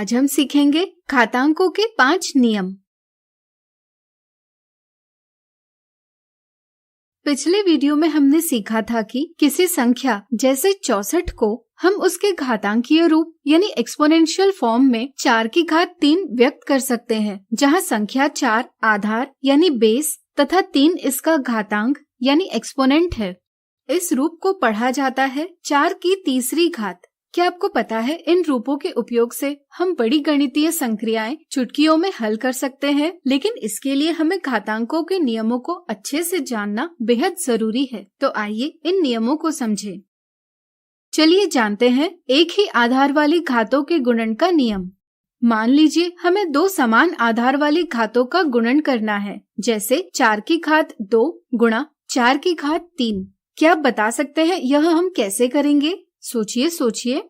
आज हम सीखेंगे घातांकों के 5 नियम। पिछले वीडियो में हमने सीखा था कि किसी संख्या जैसे 64 को हम उसके घातांकीय रूप यानी एक्सपोनेंशियल फॉर्म में 4 की घात 3 व्यक्त कर सकते हैं, जहां संख्या 4 आधार यानी बेस तथा 3 इसका घातांक यानी एक्सपोनेंट है। इस रूप को पढ़ा जाता है 4 की तीसरी घात। क्या आपको पता है इन रूपों के उपयोग से हम बड़ी गणितीय संक्रियाएं चुटकियों में हल कर सकते हैं, लेकिन इसके लिए हमें घातांकों के नियमों को अच्छे से जानना बेहद जरूरी है। तो आइए इन नियमों को समझें। चलिए जानते हैं एक ही आधार वाली घातों के गुणन का नियम। मान लीजिए हमें 2 समान आधार वाली घातों का गुणन करना है, जैसे 4 की घात 2 गुणा 4 की घात 3। क्या आप बता सकते हैं यह हम कैसे करेंगे? सोचिए।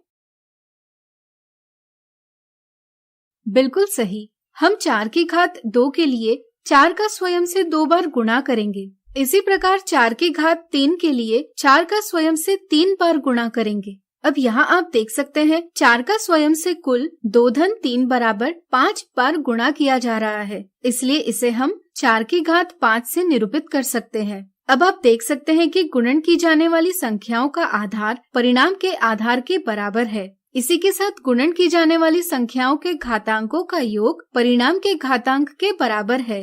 बिल्कुल सही, हम 4 की घात 2 के लिए 4 का स्वयं से 2 बार गुणा करेंगे। इसी प्रकार 4 की घात 3 के लिए 4 का स्वयं से 3 बार गुणा करेंगे। अब यहाँ आप देख सकते हैं 4 का स्वयं से कुल 2 धन 3 बराबर 5 बार गुणा किया जा रहा है, इसलिए इसे हम 4 की घात 5 से निरूपित कर सकते हैं। अब आप देख सकते हैं कि गुणन की जाने वाली संख्याओं का आधार परिणाम के आधार के बराबर है। इसी के साथ गुणन की जाने वाली संख्याओं के घातांकों का योग परिणाम के घातांक के बराबर है।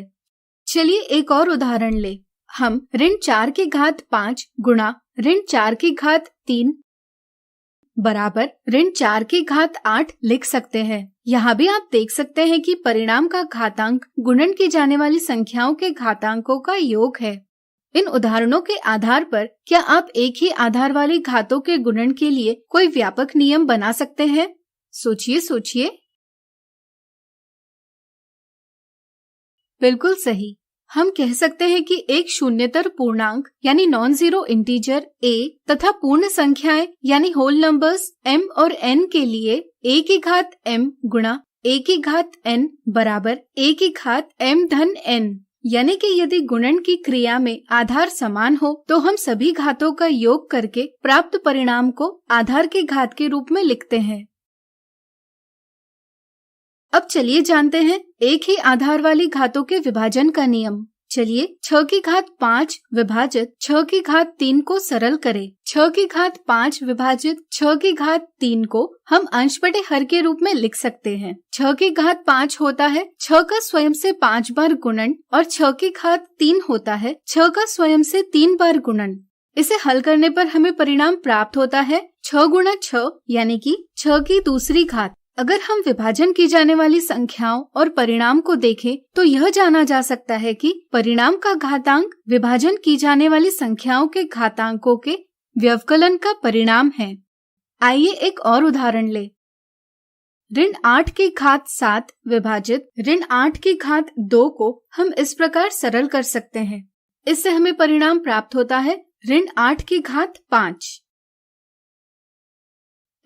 चलिए एक और उदाहरण ले। हम ऋण 4 की घात 5 गुणा ऋण 4 की घात 3 बराबर ऋण 4 की घात 8 लिख सकते हैं। यहाँ भी आप देख सकते हैं कि परिणाम का घातांक गुणन की जाने वाली संख्याओं के घातांकों का योग है। इन उदाहरणों के आधार पर क्या आप एक ही आधार वाली घातों के गुणन के लिए कोई व्यापक नियम बना सकते हैं? सोचिए। बिल्कुल सही, हम कह सकते हैं कि एक शून्यतर पूर्णांक यानी नॉन जीरो इंटीजर a तथा पूर्ण संख्याएं यानी होल नंबर्स m और n के लिए a की घात m गुणा a की घात n बराबर a की घात m धन n, यानी कि यदि गुणन की क्रिया में आधार समान हो तो हम सभी घातों का योग करके प्राप्त परिणाम को आधार की घात के रूप में लिखते हैं। अब चलिए जानते हैं एक ही आधार वाली घातों के विभाजन का नियम। चलिए 6 की घात 5 विभाजित 6 की घात 3 को सरल करें। 6 की घात 5 विभाजित 6 की घात 3 को हम अंश बटे हर के रूप में लिख सकते हैं। 6 की घात 5 होता है 6 का स्वयं से 5 बार गुणन और 6 की घात 3 होता है 6 का स्वयं से 3 बार गुणन। इसे हल करने पर हमें परिणाम प्राप्त होता है 6 गुणा 6 यानी कि 6 की दूसरी घात। अगर हम विभाजन की जाने वाली संख्याओं और परिणाम को देखें तो यह जाना जा सकता है कि परिणाम का घातांक विभाजन की जाने वाली संख्याओं के घातांकों के व्यवकलन का परिणाम है। आइए एक और उदाहरण ले। ऋण 8 की घात 7 विभाजित ऋण 8 की घात 2 को हम इस प्रकार सरल कर सकते हैं। इससे हमें परिणाम प्राप्त होता है ऋण 8 की घात 5।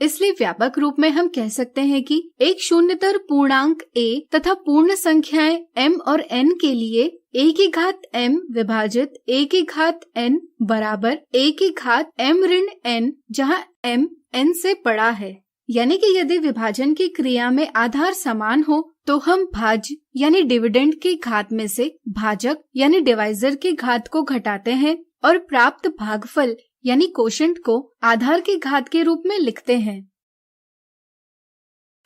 इसलिए व्यापक रूप में हम कह सकते हैं कि एक शून्यतर पूर्णांक a तथा पूर्ण संख्याएं m और n के लिए a की घात m विभाजित a की घात n बराबर a की घात m ऋण n, जहां m n से बड़ा है। यानी कि यदि विभाजन की क्रिया में आधार समान हो तो हम भाज्य यानी डिविडेंड की घात में से भाजक यानी डिवाइजर की घात को घटाते हैं और प्राप्त भागफल यानी कोशेंट को आधार की घात के रूप में लिखते हैं।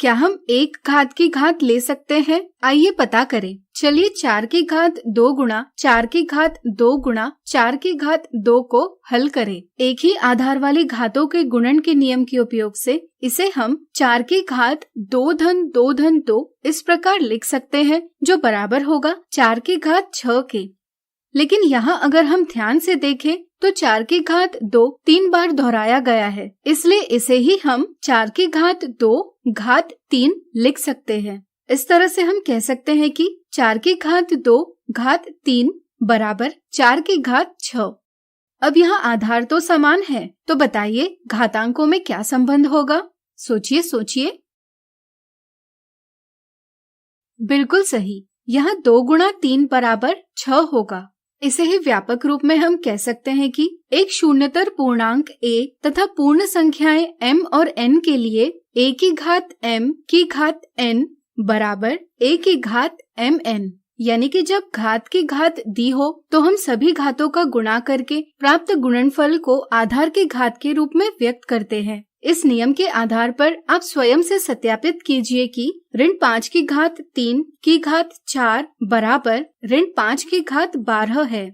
क्या हम एक घात की घात ले सकते हैं? आइए पता करें। चलिए 4 की घात 2 गुणा 4 की घात 2 गुणा 4 की घात 2 को हल करें। एक ही आधार वाली घातों के गुणन के नियम के उपयोग से इसे हम 4 की घात 2 धन 2 धन 2 इस प्रकार लिख सकते हैं, जो बराबर होगा 4 की घात 6 के। लेकिन यहाँ अगर हम ध्यान से देखें तो 4 की घात 2 3 बार दोहराया गया है, इसलिए इसे ही हम 4 की घात 2 घात 3 लिख सकते हैं। इस तरह से हम कह सकते हैं कि 4 की घात 2 घात 3 बराबर 4 की घात 6। अब यहाँ आधार तो समान है, तो बताइए घातांकों में क्या संबंध होगा? सोचिए। बिल्कुल सही, यहाँ 2 गुणा 3 बराबर 6 होगा। इसे ही व्यापक रूप में हम कह सकते हैं कि एक शून्यतर पूर्णांक a तथा पूर्ण संख्याएं m और n के लिए a की घात m की घात n बराबर a की घात mn, यानी कि जब घात की घात दी हो तो हम सभी घातों का गुणा करके प्राप्त गुणनफल को आधार की घात के रूप में व्यक्त करते हैं। इस नियम के आधार पर आप स्वयं से सत्यापित कीजिए कि ऋण 5 की घात 3 की घात 4 बराबर ऋण 5 की घात 12 है।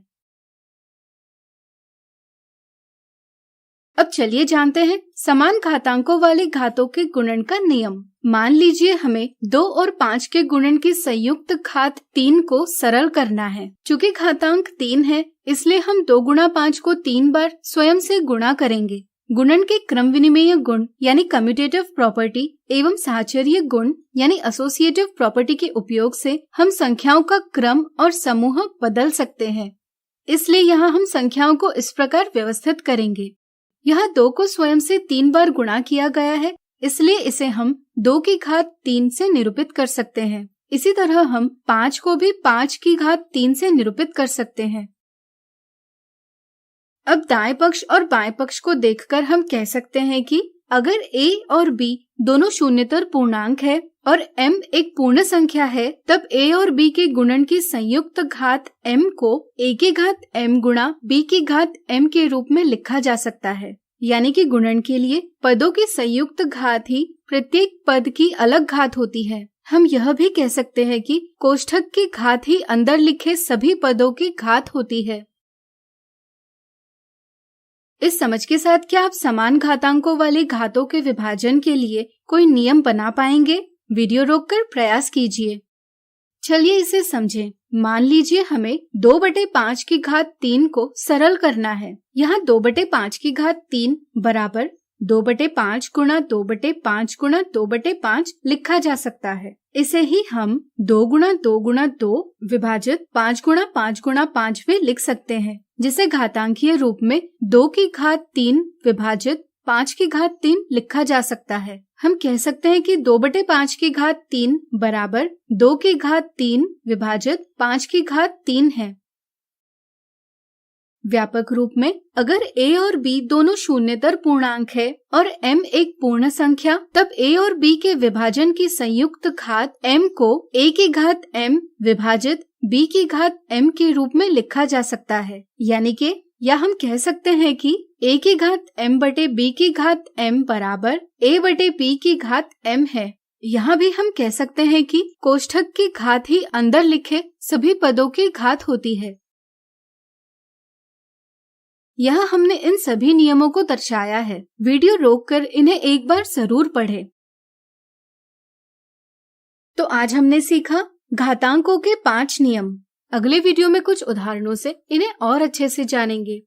अब चलिए जानते हैं समान घातांकों वाले घातों के गुणन का नियम। मान लीजिए हमें 2 और 5 के गुणन की संयुक्त घात 3 को सरल करना है। चूँकि घातांक 3 है, इसलिए हम 2 गुणा 5 को 3 बार स्वयं से गुणा करेंगे। गुणन के क्रम विनिमेय गुण यानी कम्यूटेटिव प्रॉपर्टी एवं साहचर्य गुण यानी एसोसिएटिव प्रॉपर्टी के उपयोग से हम संख्याओं का क्रम और समूह बदल सकते हैं। इसलिए यहाँ हम संख्याओं को इस प्रकार व्यवस्थित करेंगे। यहाँ 2 को स्वयं से 3 बार गुणा किया गया है, इसलिए इसे हम 2 की घात 3 से निरूपित कर सकते हैं। इसी तरह हम 5 को भी 5 की घात 3 से निरूपित कर सकते हैं। अब दाएं पक्ष और बाएं पक्ष को देखकर हम कह सकते हैं कि अगर a और b दोनों शून्यतर पूर्णांक है और m एक पूर्ण संख्या है, तब a और b के गुणन की संयुक्त घात m को a की घात m गुणा b की घात m के रूप में लिखा जा सकता है। यानी कि गुणन के लिए पदों की संयुक्त घात ही प्रत्येक पद की अलग घात होती है। हम यह भी कह सकते हैं कि कोष्ठक की घात ही अंदर लिखे सभी पदों की घात होती है। इस समझ के साथ क्या आप समान घातांकों वाले घातों के विभाजन के लिए कोई नियम बना पाएंगे? वीडियो रोककर प्रयास कीजिए। चलिए इसे समझें। मान लीजिए हमें 2/5 की घात 3 को सरल करना है। यहाँ 2/5 की घात 3 बराबर 2/5 गुणा 2/5 गुणा 2/5 लिखा जा सकता है। इसे ही हम 2 गुणा 2 गुणा 2 विभाजित 5 गुणा 5 गुणा 5 भी लिख सकते हैं, जिसे घातांकीय रूप में 2 की घात 3 विभाजित 5 की घात 3 लिखा जा सकता है। हम कह सकते हैं कि 2/5 की घात 3 बराबर 2 की घात 3 विभाजित 5 की घात 3 है। व्यापक रूप में अगर a और b दोनों शून्यतर पूर्णांक है और m एक पूर्ण संख्या, तब a और b के विभाजन की संयुक्त घात m को a की घात m विभाजित b की घात m के रूप में लिखा जा सकता है। यानी कि या हम कह सकते हैं कि a की घात m बटे b की घात m बराबर a बटे b की घात m है। यहाँ भी हम कह सकते हैं कि कोष्ठक की घात ही अंदर लिखे सभी पदों की घात होती है। यहाँ हमने इन सभी नियमों को दर्शाया है। वीडियो रोककर इन्हें एक बार जरूर पढ़ें। तो आज हमने सीखा घातांकों के 5 नियम। अगले वीडियो में कुछ उदाहरणों से इन्हें और अच्छे से जानेंगे।